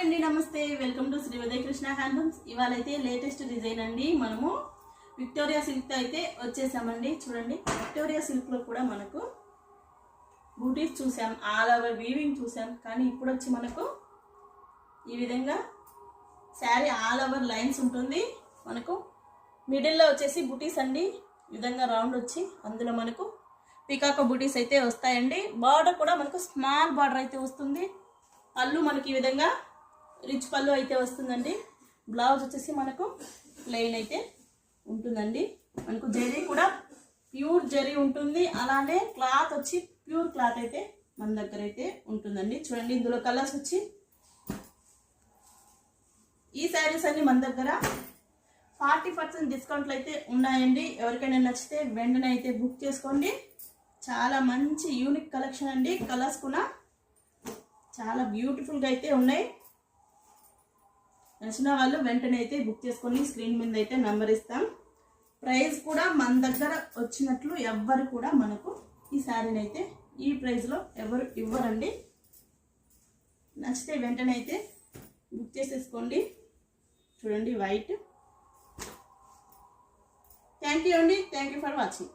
అండి, నమస్తే. Welcome to Shri Udaya Krishna handlooms. ఇవాళ అయితే లేటెస్ట్ డిజైన్ అండి. మనము విక్టోరియా సిల్క్ అయితే వచ్చేసామండి. చూడండి, విక్టోరియా సిల్క్లో కూడా మనకు బూటీస్ చూసాం, ఆల్ ఓవర్ వీవింగ్ చూసాం. కానీ ఇప్పుడు వచ్చి మనకు ఈ విధంగా శారీ ఆల్ ఓవర్ లైన్స్ ఉంటుంది. మనకు మిడిల్లో వచ్చేసి బూటీస్ అండి, ఈ విధంగా రౌండ్ వచ్చి అందులో మనకు పికాక బూటీస్ అయితే వస్తాయండి. బార్డర్ కూడా మనకు స్మాల్ బార్డర్ అయితే వస్తుంది. పళ్ళు మనకి ఈ విధంగా రిచ్ పళ్ళు అయితే వస్తుందండి. బ్లౌజ్ వచ్చేసి మనకు ప్లెయిన్ అయితే ఉంటుందండి. మనకు జరీ కూడా ప్యూర్ జరీ ఉంటుంది. అలానే క్లాత్ వచ్చి ప్యూర్ క్లాత్ అయితే మన దగ్గర అయితే ఉంటుందండి. చూడండి, ఇందులో కలర్స్ వచ్చి ఈ శారీస్ అన్ని మన దగ్గర 40% డిస్కౌంట్లు అయితే ఉన్నాయండి. ఎవరికైనా నచ్చితే వెంటనే అయితే బుక్ చేసుకోండి. చాలా మంచి యూనిక్ కలెక్షన్ అండి. కలర్స్ కూడా చాలా బ్యూటిఫుల్గా అయితే ఉన్నాయి. నచ్చిన వాళ్ళు వెంటనే అయితే బుక్ చేసుకొని స్క్రీన్ మీద అయితే నెంబర్ ఇస్తాం. ప్రైస్ కూడా మన దగ్గర వచ్చినట్లు ఎవ్వరు కూడా మనకు ఈ శారీని అయితే ఈ ప్రైస్లో ఎవరు ఇవ్వరండి. నచ్చితే వెంటనే అయితే బుక్ చేసేసుకోండి. చూడండి, వైట్. థ్యాంక్ యూ అండి. Thank you for watching.